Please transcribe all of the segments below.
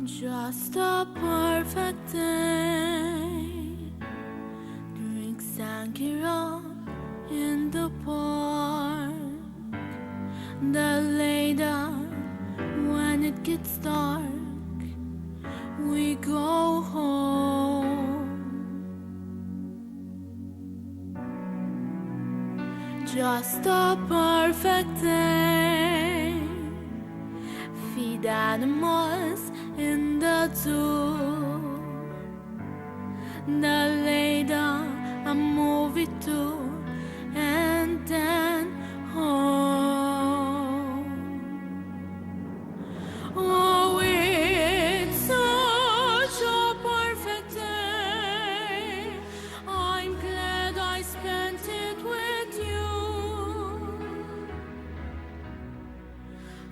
Just a perfect day. Drink sangria in the park. Then lay down when it gets dark. We go home. Just a perfect day. Feed animals in the zoo. Then lay down a movie too, and then home. Oh, it's such a perfect day. I'm glad I spent it with you.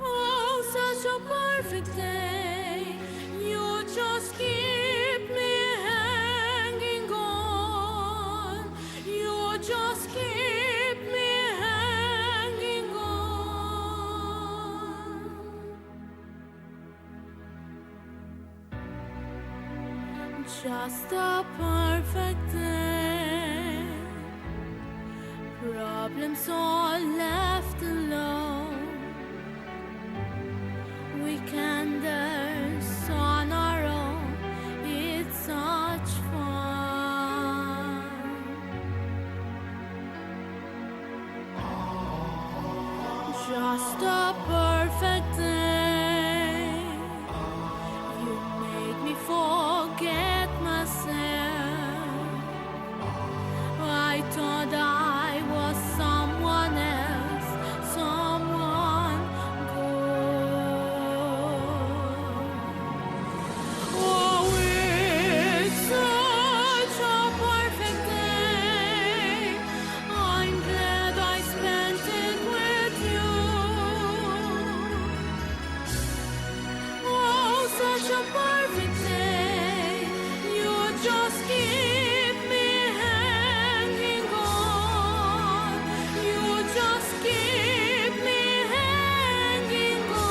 Oh, such a perfect day. You just keep me hanging on. You just keep me hanging on. Just a perfect day. Problems all left alone. Weekenders on our own. It's such fun. Just a perfect day. You make me forget myself. I thought I was someone else, someone good. Oh, it's such a perfect day. I'm glad I spent it with you. Oh, such a perfect day. You just keep me hanging on. You just keep me hanging on.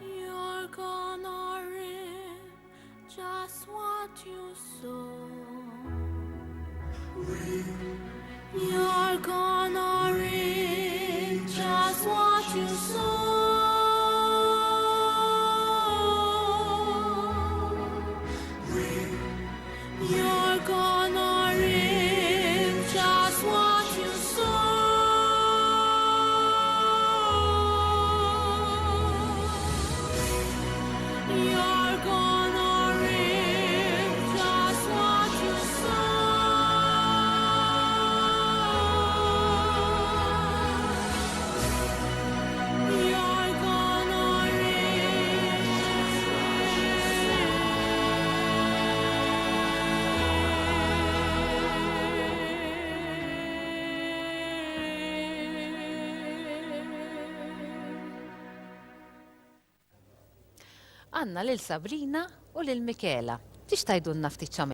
You're gonna reap just what you sow. You're gonna reap just what you sow. You're gonna reap just what you sow. You're gonna reap just what you sow. You're gonna Għanna lil Sabrina u lil Mikela. Tix tajdunna ftit